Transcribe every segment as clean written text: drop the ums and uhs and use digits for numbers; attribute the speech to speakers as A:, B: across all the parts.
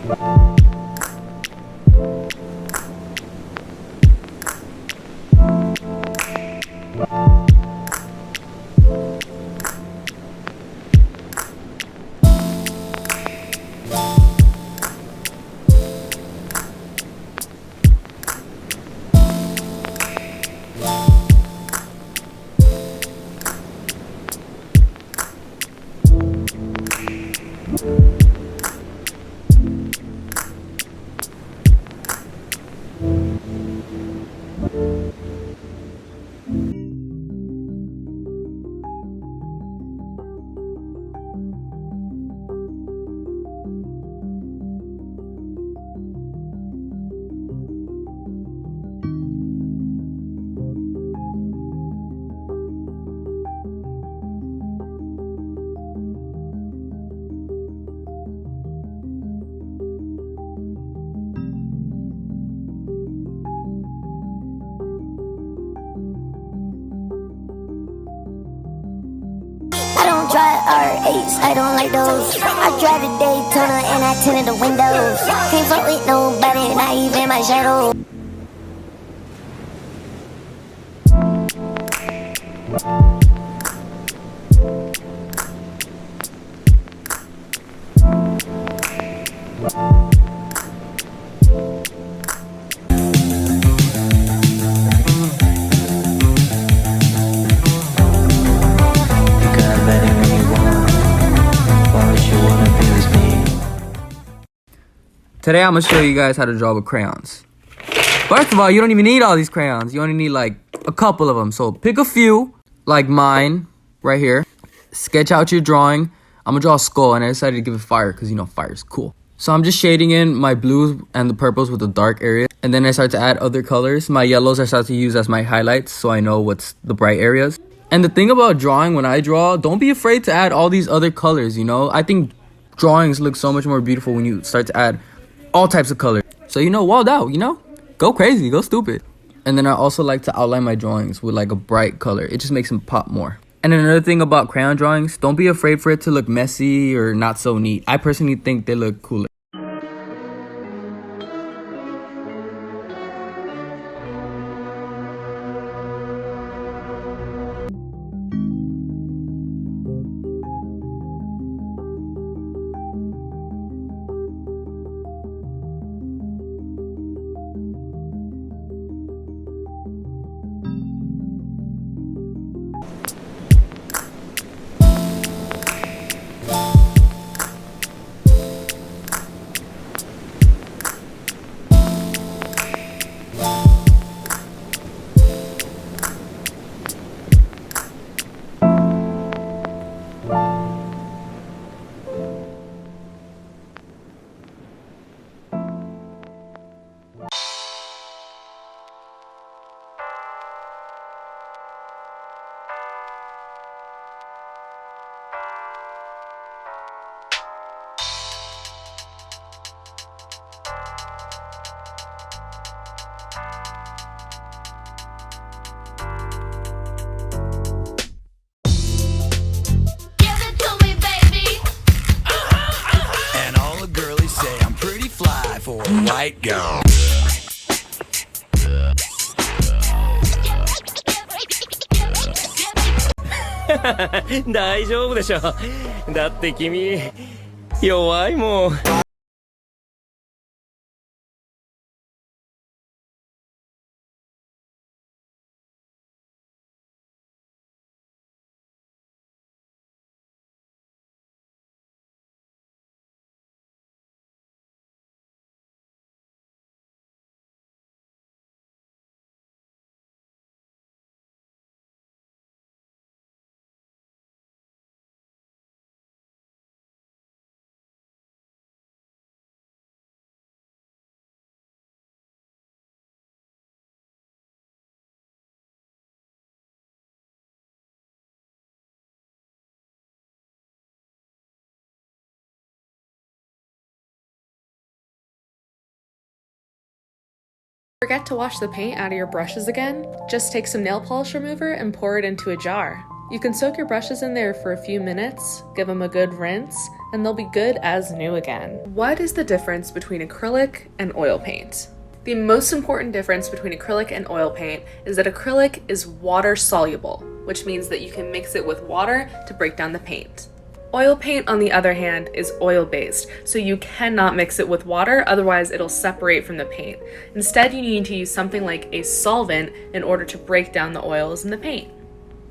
A: I don't drive R8s, I don't like those. I drive a Daytona and I tinted the windows. Can't fuck with nobody, not even my shadow.
B: Today I'm gonna show you guys how to draw with crayons. First of all, you don't even need all these crayons. You only need like a couple of them. So pick a few, like mine right here. Sketch out your drawing. I'm gonna draw a skull, and I decided to give it fire because, you know, fire is cool. So I'm just shading in my blues and the purples with the dark area, and then I start to add other colors. My yellows I start to use as my highlights, so I know what's the bright areas. And the thing about drawing, when I draw, don't be afraid to add all these other colors, you know? I think drawings look so much more beautiful when you start to add all types of colors. So, you know, walled out, you know? Go crazy, go stupid. And then I also like to outline my drawings with like a bright color. It just makes them pop more. And another thing about crayon drawings, don't be afraid for it to look messy or not so neat. I personally think they look cooler.
C: For a white girl.
D: 大丈夫でしょ。だって君弱いもん。
E: Forget to wash the paint out of your brushes again? Just take some nail polish remover and pour it into a jar. You can soak your brushes in there for a few minutes, give them a good rinse, and they'll be good as new again. What is the difference between acrylic and oil paint? The most important difference between acrylic and oil paint is that acrylic is water soluble, which means that you can mix it with water to break down the paint. Oil paint, on the other hand, is oil-based, so you cannot mix it with water, otherwise it'll separate from the paint. Instead, you need to use something like a solvent in order to break down the oils in the paint.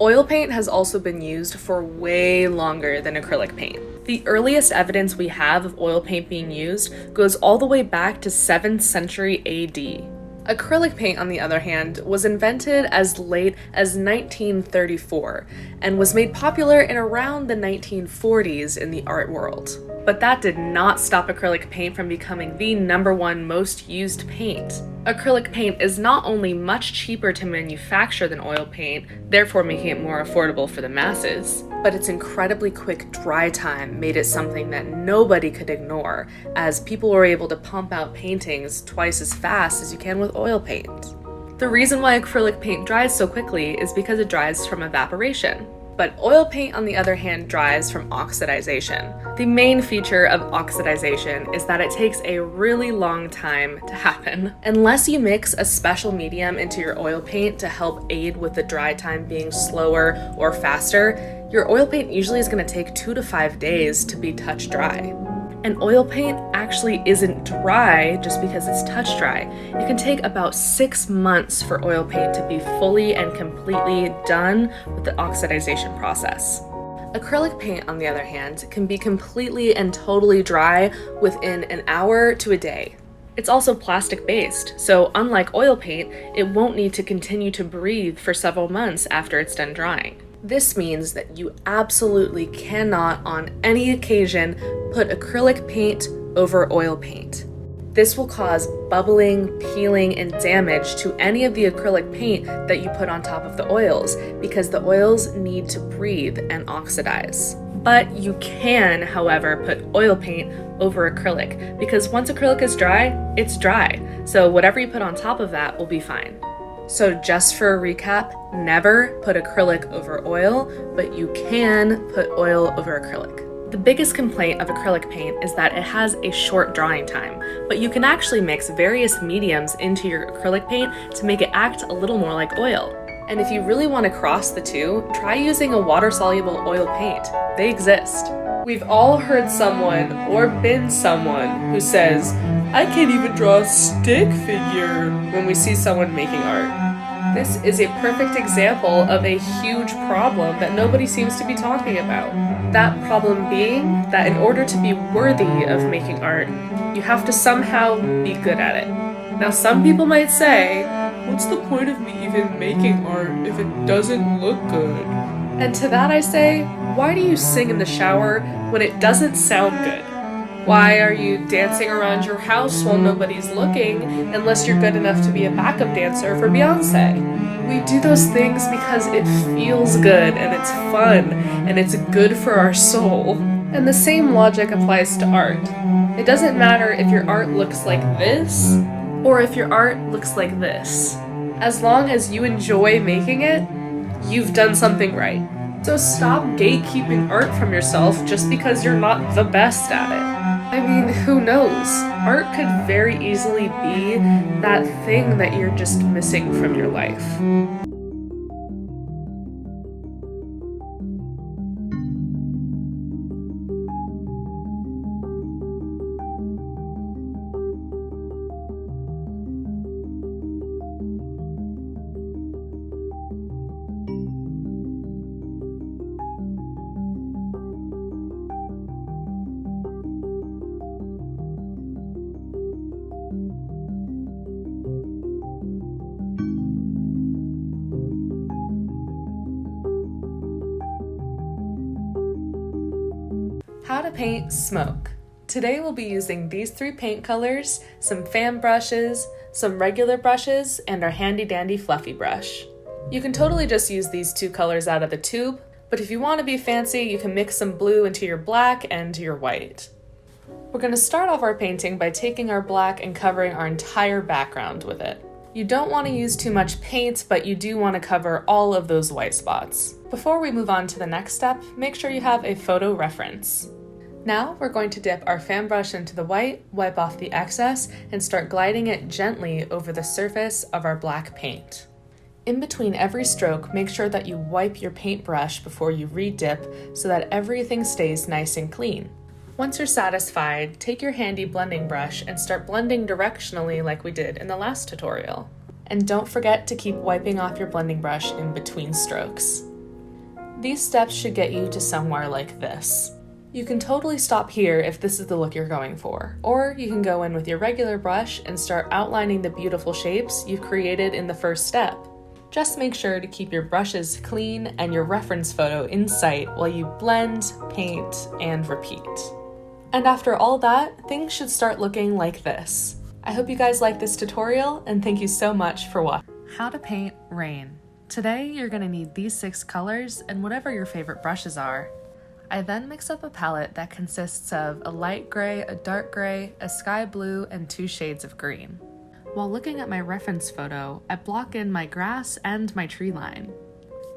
E: Oil paint has also been used for way longer than acrylic paint. The earliest evidence we have of oil paint being used goes all the way back to 7th century AD. Acrylic paint, on the other hand, was invented as late as 1934 and was made popular in around the 1940s in the art world. But that did not stop acrylic paint from becoming the #1 most used paint. Acrylic paint is not only much cheaper to manufacture than oil paint, therefore making it more affordable for the masses, but its incredibly quick dry time made it something that nobody could ignore, as people were able to pump out paintings twice as fast as you can with oil paint. The reason why acrylic paint dries so quickly is because it dries from evaporation. But oil paint, on the other hand, dries from oxidization. The main feature of oxidization is that it takes a really long time to happen. Unless you mix a special medium into your oil paint to help aid with the dry time being slower or faster, your oil paint usually is going to take 2 to 5 days to be touch dry. And oil paint actually isn't dry just because it's touch dry. It can take about 6 months for oil paint to be fully and completely done with the oxidization process. Acrylic paint, on the other hand, can be completely and totally dry within an hour to a day. It's also plastic-based, so unlike oil paint, it won't need to continue to breathe for several months after it's done drying. This means that you absolutely cannot, on any occasion, put acrylic paint over oil paint. This will cause bubbling, peeling, and damage to any of the acrylic paint that you put on top of the oils, because the oils need to breathe and oxidize. But you can, however, put oil paint over acrylic, because once acrylic is dry, it's dry. So whatever you put on top of that will be fine. So just for a recap, never put acrylic over oil, but you can put oil over acrylic. The biggest complaint of acrylic paint is that it has a short drying time, but you can actually mix various mediums into your acrylic paint to make it act a little more like oil. And if you really want to cross the two, try using a water-soluble oil paint. They exist. We've all heard someone or been someone who says, "I can't even draw a stick figure," when we see someone making art. This is a perfect example of a huge problem that nobody seems to be talking about. That problem being that in order to be worthy of making art, you have to somehow be good at it. Now, some people might say, "What's the point of me even making art if it doesn't look good?" And to that I say, why do you sing in the shower when it doesn't sound good? Why are you dancing around your house while nobody's looking, unless you're good enough to be a backup dancer for Beyonce? We do those things because it feels good and it's fun and it's good for our soul. And the same logic applies to art. It doesn't matter if your art looks like this or if your art looks like this. As long as you enjoy making it, you've done something right. So stop gatekeeping art from yourself just because you're not the best at it. I mean, who knows? Art could very easily be that thing that you're just missing from your life. How to paint smoke. Today we'll be using these 3 paint colors, some fan brushes, some regular brushes, and our handy dandy fluffy brush. You can totally just use these 2 colors out of the tube, but if you want to be fancy, you can mix some blue into your black and your white. We're going to start off our painting by taking our black and covering our entire background with it. You don't want to use too much paint, but you do want to cover all of those white spots. Before we move on to the next step, make sure you have a photo reference. Now we're going to dip our fan brush into the white, wipe off the excess, and start gliding it gently over the surface of our black paint. In between every stroke, make sure that you wipe your paintbrush before you re-dip so that everything stays nice and clean. Once you're satisfied, take your handy blending brush and start blending directionally like we did in the last tutorial. And don't forget to keep wiping off your blending brush in between strokes. These steps should get you to somewhere like this. You can totally stop here if this is the look you're going for, or you can go in with your regular brush and start outlining the beautiful shapes you've created in the first step. Just make sure to keep your brushes clean and your reference photo in sight while you blend, paint, and repeat. And after all that, things should start looking like this. I hope you guys like this tutorial, and thank you so much for watching. How to paint rain. Today you're going to need these 6 colors and whatever your favorite brushes are. I then mix up a palette that consists of a light gray, a dark gray, a sky blue, and 2 shades of green. While looking at my reference photo, I block in my grass and my tree line.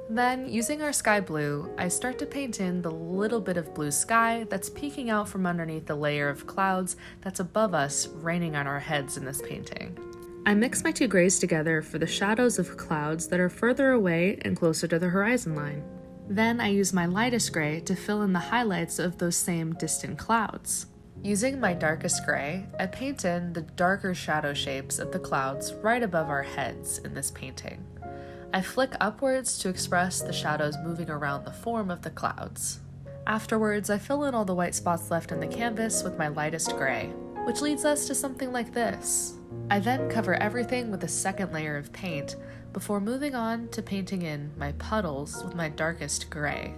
E: Then, using our sky blue, I start to paint in the little bit of blue sky that's peeking out from underneath the layer of clouds that's above us, raining on our heads in this painting. I mix my 2 grays together for the shadows of clouds that are further away and closer to the horizon line. Then I use my lightest gray to fill in the highlights of those same distant clouds. Using my darkest gray, I paint in the darker shadow shapes of the clouds right above our heads in this painting. I flick upwards to express the shadows moving around the form of the clouds. Afterwards, I fill in all the white spots left in the canvas with my lightest gray, which leads us to something like this. I then cover everything with a second layer of paint before moving on to painting in my puddles with my darkest gray.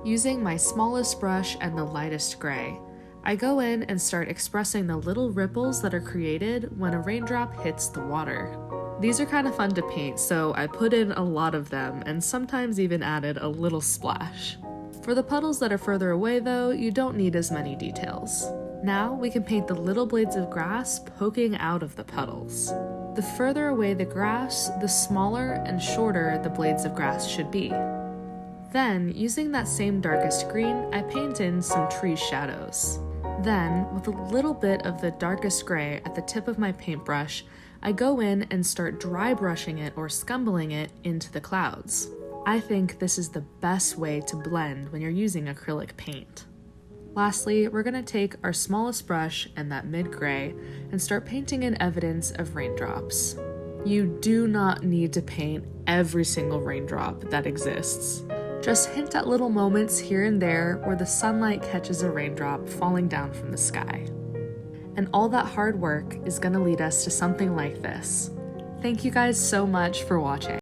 E: Using my smallest brush and the lightest gray, I go in and start expressing the little ripples that are created when a raindrop hits the water. These are kind of fun to paint, so I put in a lot of them and sometimes even added a little splash. For the puddles that are further away though, you don't need as many details. Now we can paint the little blades of grass poking out of the puddles. The further away the grass, the smaller and shorter the blades of grass should be. Then, using that same darkest green, I paint in some tree shadows. Then, with a little bit of the darkest gray at the tip of my paintbrush, I go in and start dry brushing it or scumbling it into the clouds. I think this is the best way to blend when you're using acrylic paint. Lastly, we're going to take our smallest brush and that mid-gray and start painting in evidence of raindrops. You do not need to paint every single raindrop that exists. Just hint at little moments here and there where the sunlight catches a raindrop falling down from the sky. And all that hard work is going to lead us to something like this. Thank you guys so much for watching.